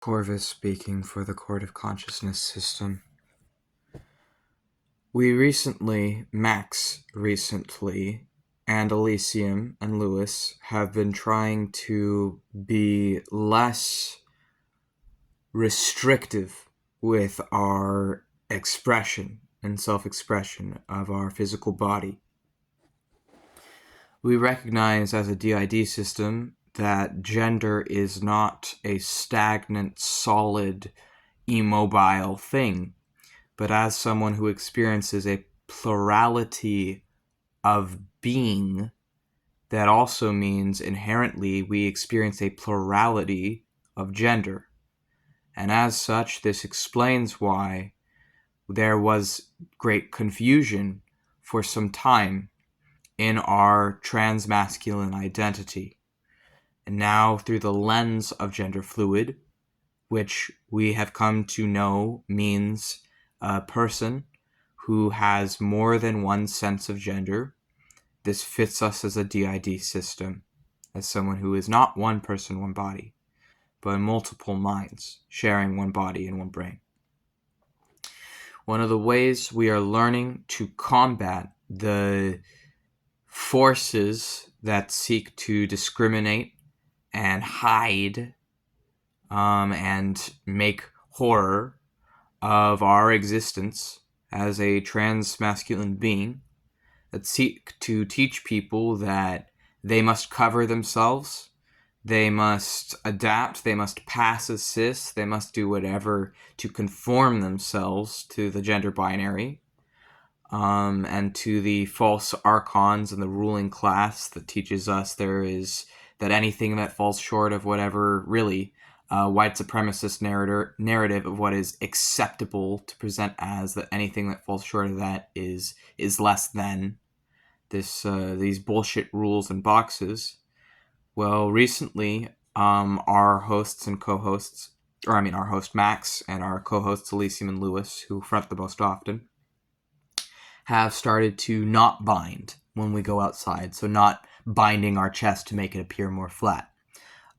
Corvis speaking for the Court of Consciousness system. Max recently, and Elysium and Lewis have been trying to be less restrictive with our expression and self-expression of our physical body. We recognize as a D.I.D system that gender is not a stagnant, solid, immobile thing, but as someone who experiences a plurality of being, that also means inherently we experience a plurality of gender. And as such, this explains why there was great confusion for some time in our transmasculine identity. And now, through the lens of Genderfluid, which we have come to know means a person who has more than one sense of gender, this fits us as a D.I.D system, as someone who is not one person, one body, but multiple minds sharing one body and one brain. One of the ways we are learning to combat the forces that seek to discriminate and hide and make horror of our existence as a transmasculine being, that seek to teach people that they must cover themselves, they must adapt, they must pass as cis, they must do whatever to conform themselves to the gender binary, and to the false archons and the ruling class that teaches us that anything that falls short of whatever really white supremacist narrative of what is acceptable to present as, that anything that falls short of that is less than these bullshit rules and boxes. Well, recently, our hosts and co-hosts, our host Max and our co-hosts Elysium and Lewis, who front the most often, have started to not bind when we go outside, so not binding our chest to make it appear more flat.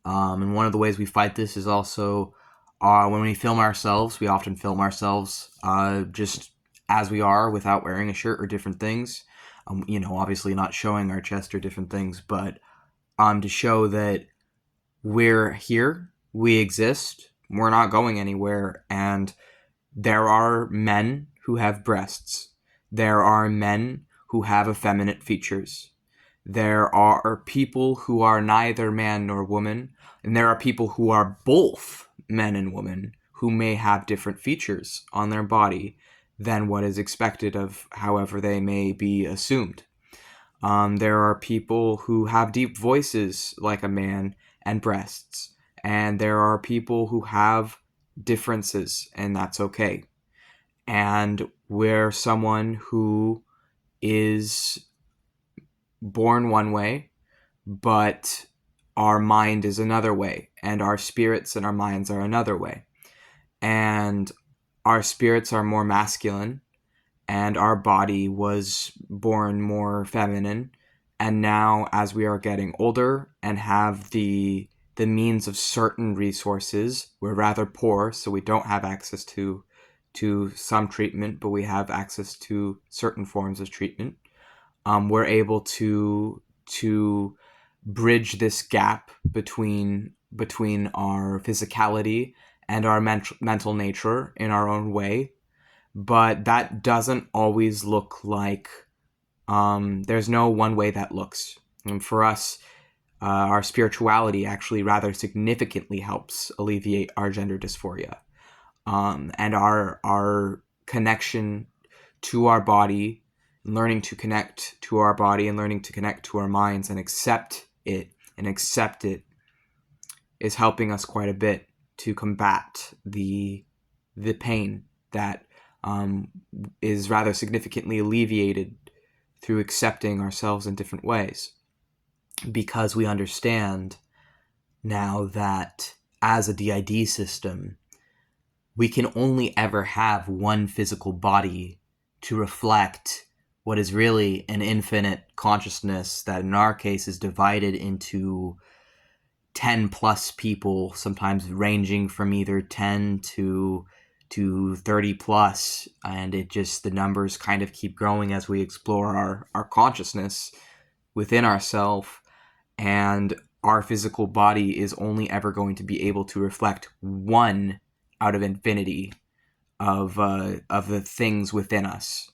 And one of the ways we fight this is also when we film ourselves. We often film ourselves just as we are, without wearing a shirt or different things. Obviously not showing our chest or different things, but to show that we're here, we exist, we're not going anywhere, and there are men who have breasts. There are men who have effeminate features. There are people who are neither man nor woman, and there are people who are both men and women who may have different features on their body than what is expected of however they may be assumed. There are people who have deep voices like a man and breasts, and there are people who have differences, and that's okay. And we're someone who is born one way, but our mind is another way, and our spirits and our minds are another way. And our spirits are more masculine, and our body was born more feminine. And now, as we are getting older and have the means of certain resources, we're rather poor, so we don't have access to some treatment, but we have access to certain forms of treatment. We're able to bridge this gap between our physicality and our mental nature in our own way. But that doesn't always look like, there's no one way that looks. And for us, our spirituality actually rather significantly helps alleviate our gender dysphoria. And our connection to our body, learning to connect to our body and learning to connect to our minds and accept it is helping us quite a bit to combat the pain that is rather significantly alleviated through accepting ourselves in different ways, because we understand now that as a D.I.D system, we can only ever have one physical body to reflect what is really an infinite consciousness that in our case is divided into 10 plus people, sometimes ranging from either 10 to 30 plus, and the numbers kind of keep growing as we explore our consciousness within ourselves, and our physical body is only ever going to be able to reflect one out of infinity of the things within us.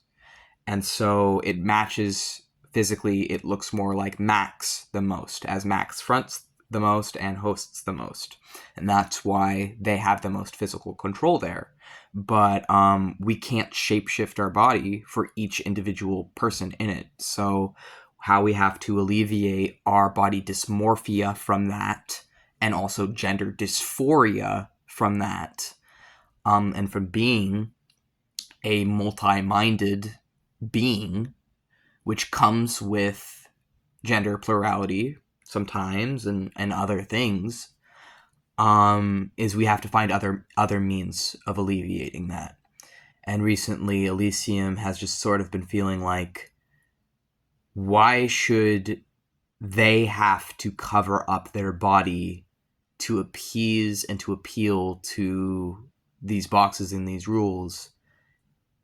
And so it matches physically. It looks more like Max the most, as Max fronts the most and hosts the most, and that's why they have the most physical control there. But we can't shapeshift our body for each individual person in it. So how we have to alleviate our body dysmorphia from that, and also gender dysphoria from that, and from being a multi-minded being, which comes with gender plurality sometimes and other things, is we have to find other means of alleviating that. And recently Elysium has just sort of been feeling like, why should they have to cover up their body to appease and to appeal to these boxes and these rules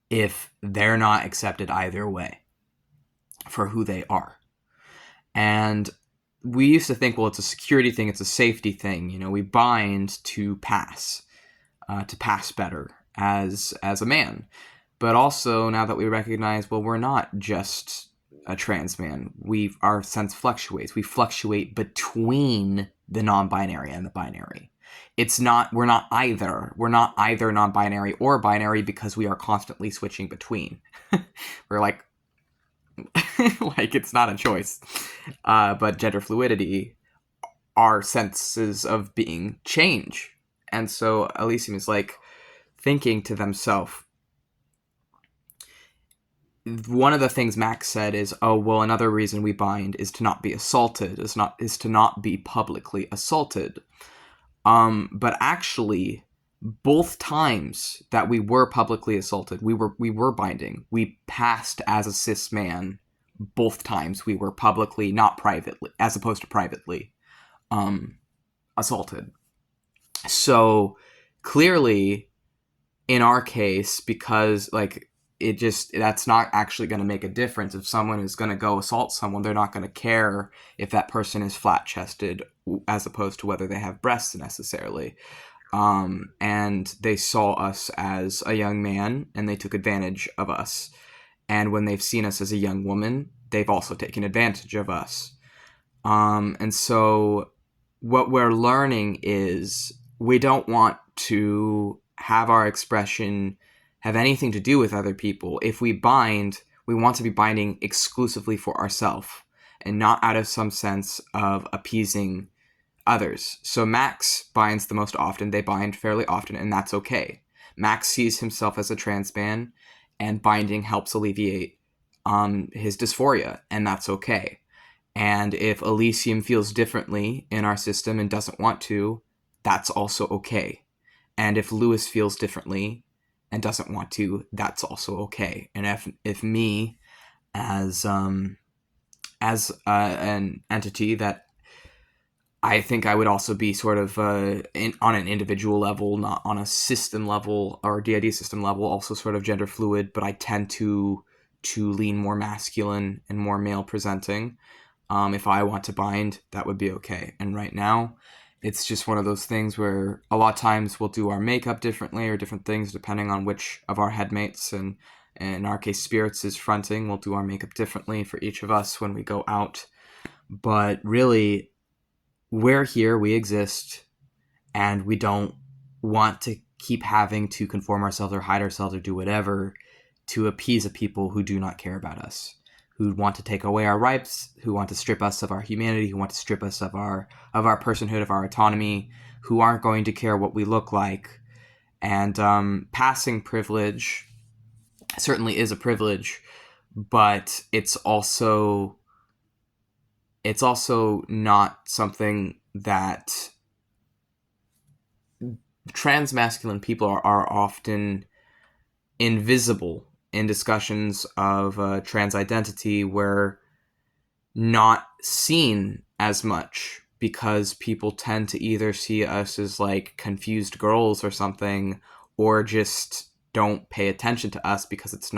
if they're not accepted either way for who they are? And we used to think, well, it's a security thing, it's a safety thing. You know, we bind to pass better as a man. But also, now that we recognize, well, we're not just a trans man. Our sense fluctuates. We fluctuate between the non-binary and the binary. We're not either. We're not either non-binary or binary, because we are constantly switching between. We're like it's not a choice. But gender fluidity, our senses of being change. And so Elysium is like thinking to themselves, one of the things Max said is, oh, well, another reason we bind is to not be assaulted, is to not be publicly assaulted. But actually, both times that we were publicly assaulted, we were binding. We passed as a cis man. Both times we were publicly, not privately, as opposed to privately, assaulted. So clearly, in our case, because that's not actually going to make a difference. If someone is going to go assault someone, they're not going to care if that person is flat-chested as opposed to whether they have breasts necessarily. And they saw us as a young man, and they took advantage of us. And when they've seen us as a young woman, they've also taken advantage of us. And so what we're learning is we don't want to have our expression have anything to do with other people. If we bind, we want to be binding exclusively for ourselves and not out of some sense of appeasing others. So Max binds the most often. They bind fairly often, and that's okay. Max sees himself as a trans man, and binding helps alleviate his dysphoria, and that's okay. And if Elysium feels differently in our system and doesn't want to, that's also okay. And if Lewis feels differently and doesn't want to, that's also okay. And if me, as an entity that I think I would also be sort of on an individual level, not on a system level or D.I.D system level, also sort of gender fluid, but I tend to lean more masculine and more male presenting. If I want to bind, that would be okay. And right now, it's just one of those things where a lot of times we'll do our makeup differently or different things depending on which of our headmates, and in our case, spirits is fronting. We'll do our makeup differently for each of us when we go out. But really, we're here, we exist, and we don't want to keep having to conform ourselves or hide ourselves or do whatever to appease a people who do not care about us, who want to take away our rights, who want to strip us of our humanity, who want to strip us of our personhood, of our autonomy, who aren't going to care what we look like. And passing privilege certainly is a privilege, but it's also not something that transmasculine people are often invisible in discussions of trans identity. We're not seen as much because people tend to either see us as like confused girls or something, or just don't pay attention to us because it's just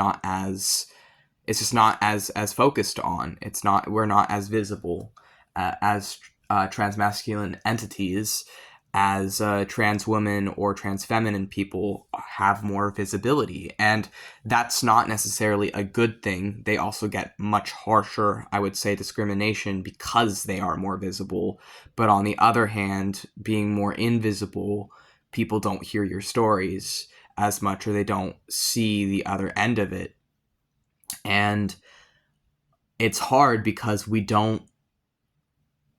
not as focused on. We're not as visible as transmasculine entities, as trans women or trans feminine people have more visibility, and that's not necessarily a good thing. They also get much harsher, I would say, discrimination because they are more visible. But on the other hand, being more invisible, people don't hear your stories as much, or they don't see the other end of it. And it's hard because we don't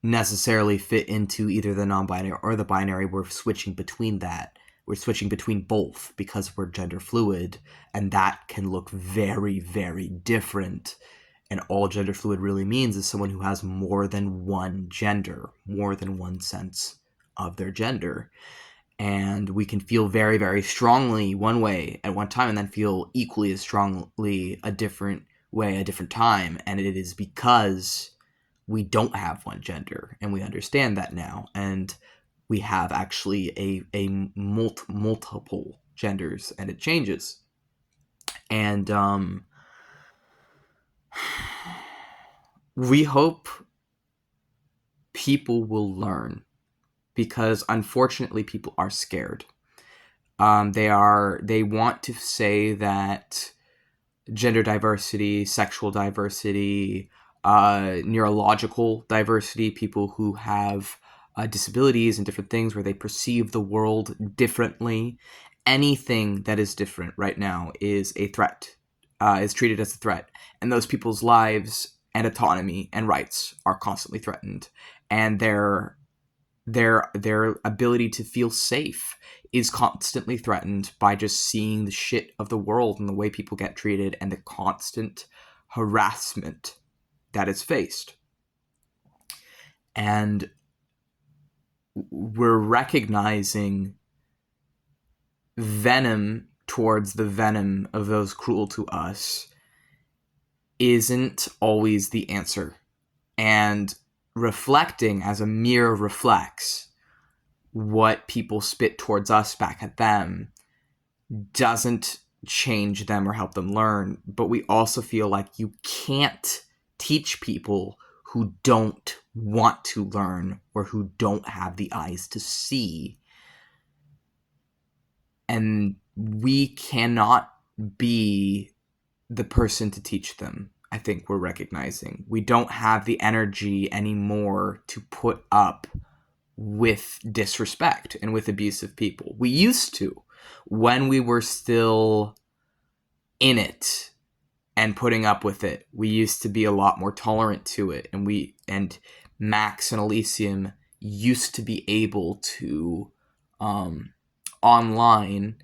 necessarily fit into either the non-binary or the binary. We're switching between that. We're switching between both because we're gender fluid, and that can look very, very different. And all gender fluid really means is someone who has more than one gender, more than one sense of their gender. And we can feel very, very strongly one way at one time and then feel equally as strongly a different way a different time. And it is because we don't have one gender, and we understand that now. And we have actually multiple genders, and it changes. And we hope people will learn, because unfortunately people are scared. They want to say that gender diversity, sexual diversity, neurological diversity, people who have disabilities and different things where they perceive the world differently. Anything that is different right now is a threat, is treated as a threat. And those people's lives and autonomy and rights are constantly threatened. And their ability to feel safe is constantly threatened by just seeing the shit of the world and the way people get treated and the constant harassment that is faced. And we're recognizing venom towards the venom of those cruel to us isn't always the answer. And reflecting as a mirror reflects what people spit towards us back at them doesn't change them or help them learn. But we also feel like you can't teach people who don't want to learn or who don't have the eyes to see. And we cannot be the person to teach them. I think we're recognizing we don't have the energy anymore to put up with disrespect and with abusive people. We used to, when we were still in it and putting up with it. We used to be a lot more tolerant to it, and Max and Elysium used to be able to online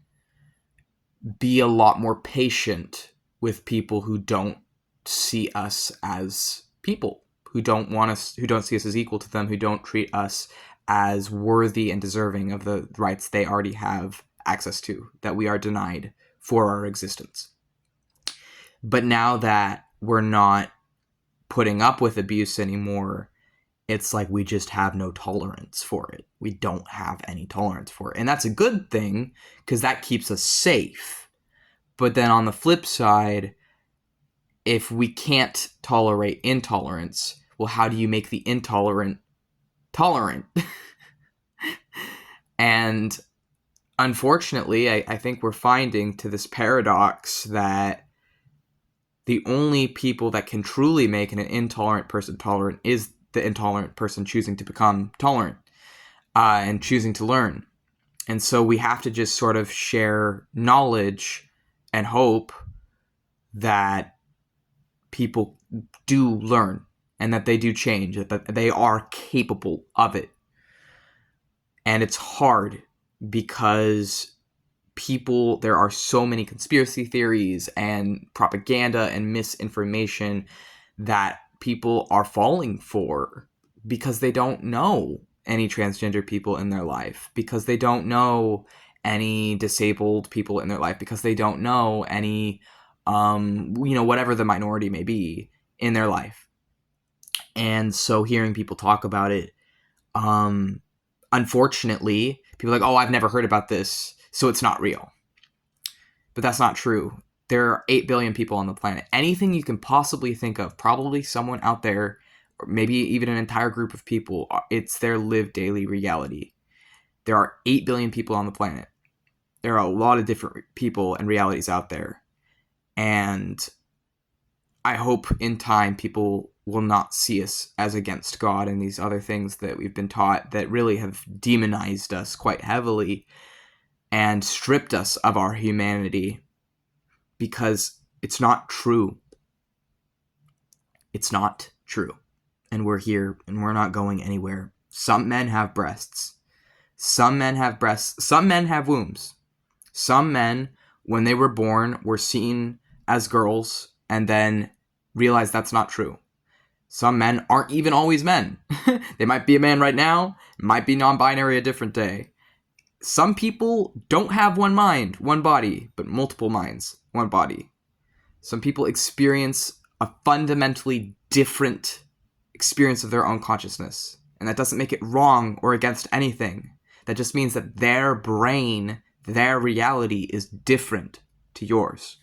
be a lot more patient with people who don't see us as people, who don't see us as equal to them, who don't treat us as worthy and deserving of the rights they already have access to, that we are denied for our existence. But now that we're not putting up with abuse anymore, it's like we just have no tolerance for it. We don't have any tolerance for it. And that's a good thing, because that keeps us safe. But then on the flip side, if we can't tolerate intolerance, well, how do you make the intolerant tolerant? And unfortunately, I think we're finding to this paradox that the only people that can truly make an intolerant person tolerant is the intolerant person choosing to become tolerant and choosing to learn. And so we have to just sort of share knowledge and hope that people do learn and that they do change, that they are capable of it. And it's hard because there are so many conspiracy theories and propaganda and misinformation that people are falling for because they don't know any transgender people in their life, because they don't know any disabled people in their life, because they don't know any, whatever the minority may be in their life. And so hearing people talk about it Unfortunately, people are like, oh, I've never heard about this, so it's not real. But that's not true. There are 8 billion people on the planet. Anything you can possibly think of, probably someone out there, or maybe even an entire group of people, it's their lived daily reality. There are 8 billion people on the planet. There are a lot of different people and realities out there. And I hope in time people will not see us as against God and these other things that we've been taught that really have demonized us quite heavily and stripped us of our humanity, because it's not true. It's not true. And we're here and we're not going anywhere. Some men have breasts. Some men have breasts. Some men have wombs. Some men, when they were born, were seen as girls and then realized that's not true. Some men aren't even always men. They might be a man right now, might be non-binary a different day. Some people don't have one mind, one body, but multiple minds, one body. Some people experience a fundamentally different experience of their own consciousness. And that doesn't make it wrong or against anything. That just means that their brain, their reality is different to yours.